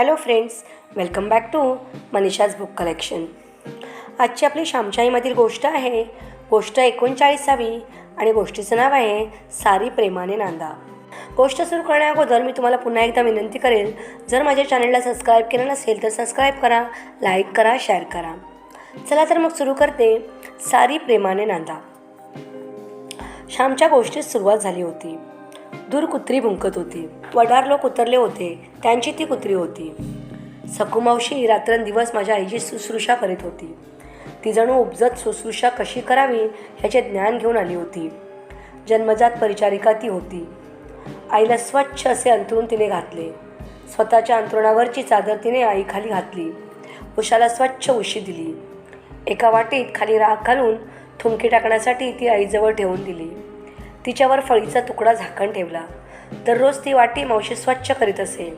Hello friends, welcome back to Manisha's book collection. आजची आपली श्यामच्या आईमधील गोष्ट आहे गोष्ट 39वी आणि गोष्टीचं नाव आहे सारी प्रेमाने नांदा. गोष्ट सुरू करण्याअगोदर मी तुम्हाला पुन्हा एकदा विनंती करेल, जर माझ्या चॅनलला सबस्क्राईब केलं नसेल तर सबस्क्राईब करा, लाईक करा, शेअर करा. चला तर मग सुरू करते. सारी प्रेमाने नांदा. श्यामच्या गोष्टीत सुरुवात झाली होती. दूर कुत्री भुंकत होती. वडार लोक उतरले होते, त्यांची ती कुत्री होती. सखूमावशी रात्रंदिवस माझ्या आईची शुश्रूषा करीत होती. ती जणू उपजत शुश्रूषा कशी करावी ह्याचे ज्ञान घेऊन आली होती. जन्मजात परिचारिका ती होती. आईला स्वच्छ असे अंथरूण तिने घातले. स्वतःच्या अंथरुणावरची चादर तिने आईखाली घातली. उशाला स्वच्छ उशी दिली. एका वाटीत खाली राख घालून थुंकी टाकण्यासाठी ती आईजवळ ठेवून दिली. तिच्यावर फळीचा तुकडा झाकण ठेवला. दररोज ती वाटी मावशी स्वच्छ करीत असे.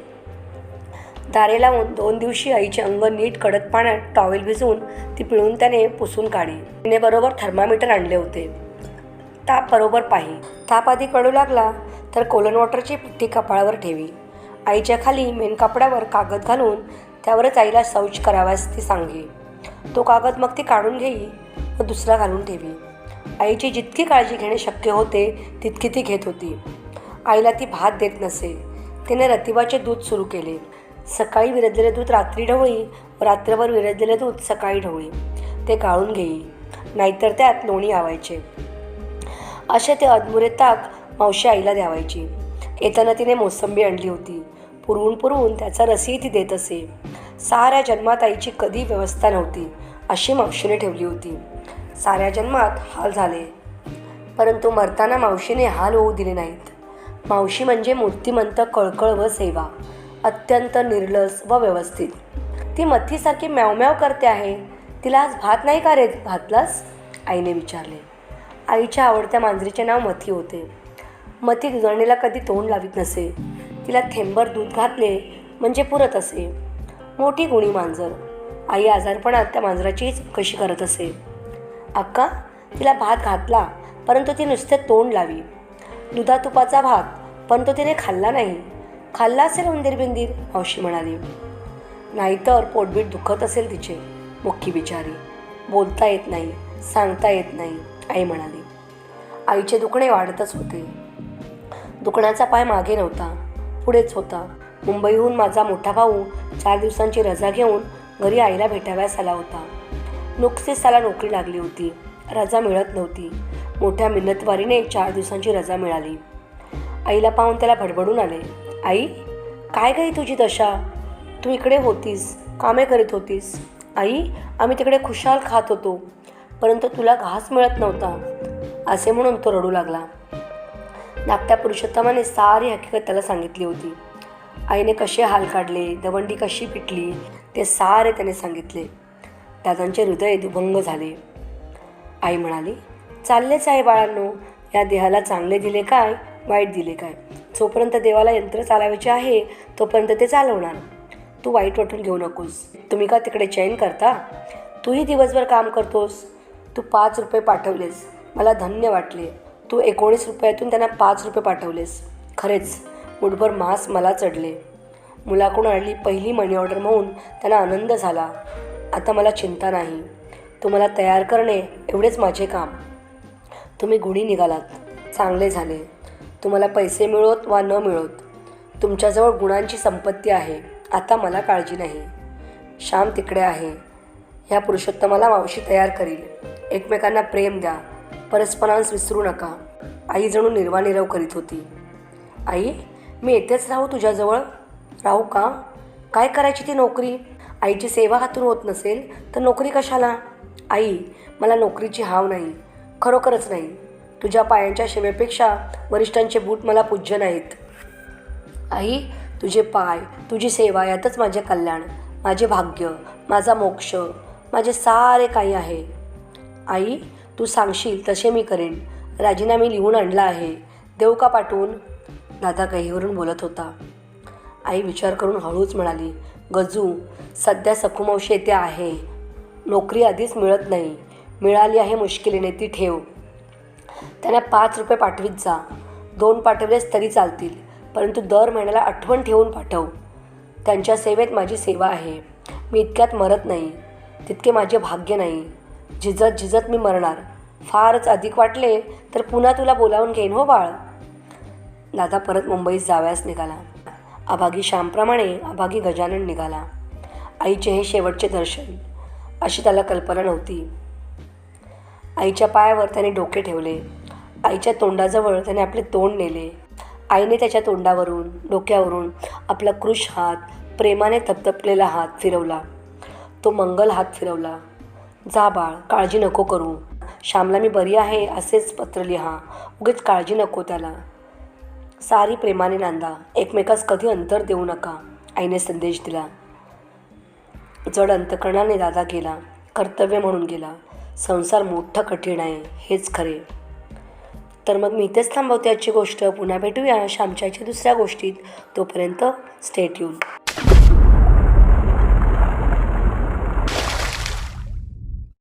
दारे लावून 2 दिवशी आईचे अंग नीट कडक पाण्यात टॉवेल भिजवून ती पिळून त्याने पुसून काढी. तिने बरोबर थर्मामीटर आणले होते. ताप बरोबर पाही. ताप आधी कळू लागला तर कोलन वॉटरची पुट्टी कपाळावर ठेवी. आईच्या खाली मेन कापडावर कागद घालून त्यावरच आईला शौच कराव्यास ती सांगे. तो कागद मग ती काढून घेई व दुसरा घालून ठेवी. आईची जितकी काळजी घेणे शक्य होते तितकी ती घेत होती. आईला ती भात देत नसे. तिने रतिबाचे दूध सुरू केले. सकाळी विरजलेले दूध रात्री ढवळी व रात्रभर विरजलेले दूध सकाळी ढवळी. ते गाळून घेई, नाहीतर त्यात लोणी आवायचे. असे ते अधमुरे ताक मावशी आईला द्यावायची. येताना तिने मोसंबी आणली होती. पुरवून पुरवून त्याचा रसही ती देत असे. साऱ्या जन्मात आईची कधी व्यवस्था नव्हती अशी मावशीने ठेवली होती. साऱ्या जन्मात हाल झाले, परंतु मरताना मावशीने हाल होऊ दिले नाहीत. मावशी म्हणजे मूर्तिमंत, कळकळ व सेवा, अत्यंत निर्लस व व्यवस्थित. ती मथीसारखी म्यावम्याव करते आहे. तिला आज भात नाही का रे घातलास? आईने विचारले. आईच्या आवडत्या मांजरीचे नाव मथी होते. मथी दुधाणीला कधी तोंड लावित नसे. तिला थेंबर दूध घातले म्हणजे पुरत असे. मोठी गुणी मांजर. आई आजारपणात त्या मांजराची चौकशी करत असे. अक्का, तिला भात घातला परंतु ती नुसते तोंड लावी. दुधातुपाचा भात, परंतु तिने खाल्ला नाही. खाल्ला असेल उंदीर बिंदीर, मावशी म्हणाली. नाहीतर पोटबीट दुखत असेल तिचे. मुख्खी बिचारी. बोलता येत नाही, सांगता येत नाही, आई म्हणाली. आईचे दुखणे वाढतच होते. दुखण्याचा पाय मागे नव्हता, पुढेच होता. मुंबईहून माझा मोठा भाऊ 4 दिवसांची रजा घेऊन घरी आईला भेटाव्यास आला होता. नुकतीच त्याला नोकरी लागली होती. रजा मिळत नव्हती. मोठ्या मिन्नतवारीने 4 दिवसांची रजा मिळाली. आईला पाहून त्याला भडबडून आले. आई, काय गई तुझी दशा? तू इकडे होतीस, कामे करीत होतीस. आई, आम्ही तिकडे खुशाल खात होतो, परंतु तुला घास मिळत नव्हता, असे म्हणून तो रडू लागला. धाकट्या पुरुषोत्तमाने सारी हकीकत त्याला सांगितली होती. आईने कसे हाल काढले, दवंडी कशी पिटली, ते सारे त्याने सांगितले. दादांचे हृदय दुभंग झाले. आई म्हणाली, चाललेच आहे बाळांनो. या देहाला चांगले दिले काय, वाईट दिले काय, जोपर्यंत देवाला यंत्र चालवायचे आहे तोपर्यंत ते चालवणार. तू वाईट वाटून घेऊ नकोस. तुम्ही का तिकडे चैन करता? तूही दिवसभर काम करतोस. तू 5 रुपये पाठवलेस, मला धन्य वाटले. तू 19 रुपयातून त्यांना 5 रुपये पाठवलेस. खरेच मुठभर मांस मला चढले. मुलाकडून आलेली पहिली मनी ऑर्डर म्हणून त्यांना आनंद झाला. आता मला चिंता नाही. तुम्हाला तयार करणे एवढेच माझे काम. तुम्ही गुणी निघालात, चांगले झाले. तुम्हाला पैसे मिळोत वा न मिळोत, तुमच्याजवळ गुणांची संपत्ती आहे. आता मला काळजी नाही. श्याम तिकडे आहे. ह्या पुरुषोत्तमाला मावशी तयार करील. एकमेकांना प्रेम द्या, परस्परांस विसरू नका. आई जणू निर्वानिरव करीत होती. आई, मी येथेच राहू तुझ्याजवळ? राहू का? काय करायची ती नोकरी? आईची सेवा हातून होत नसेल तर नोकरी कशाला? आई, मला नोकरीची हाव नाही, खरोखरच नाही. तुझ्या पायांच्या शिमेपेक्षा वरिष्ठांचे बूट मला पूज्य नाहीत. आई, तुझे पाय, तुझी सेवा यातच माझे कल्याण, माझे भाग्य, माझा मोक्ष, माझे सारे काही आहे. आई, तू सांगशील तसे मी करेन. राजीनामे लिहून आणला आहे, देऊ का पाठवून? दादा कहीवरून बोलत होता. आई विचार करून हळूच म्हणाली, गजू, सध्या सखूमावशी येथे आहे. नोकरी आधीच मिळत नाही. मिळाली आहे मुश्किलीने, ती ठेव. त्यांना 5 रुपये पाठवीत जा. 2 पाठवलेस तरी चालतील, परंतु दर महिन्याला आठवण ठेवून पाठव. त्यांच्या सेवेत माझी सेवा आहे. मी इतक्यात मरत नाही, तितके माझे भाग्य नाही. झिजत झिजत मी मरणार. फारच अधिक वाटले तर पुन्हा तुला बोलावून घेईन हो बाळ. दादा परत मुंबईत जावयास निघाला. अभागी श्यामप्रमाणे अभागी गजानन निघाला. आईचे हे शेवटचे दर्शन अशी त्याला कल्पना नव्हती. आईच्या पायावर त्याने डोके ठेवले. आईच्या तोंडाजवळ त्याने आपले तोंड नेले. आईने त्याच्या तोंडावरून डोक्यावरून आपला कृश हात, प्रेमाने थपथपलेला हात फिरवला. तो मंगल हात फिरवला. जा बाळ, काळजी नको करू. श्यामला मी बरी आहे असेच पत्र लिहा. उगीच काळजी नको त्याला. सारी प्रेमाने नांदा. एकमेकास कधी अंतर देऊ नका. आईने संदेश दिला. जड अंतकरणाने दादा गेला. कर्तव्य म्हणून गेला. संसार मोठा कठीण आहे हेच खरे. तर मग मी इथेच थांबवते आजची गोष्ट. पुन्हा भेटूया श्यामच्या दुसऱ्या गोष्टीत. तोपर्यंत स्टे ट्यून.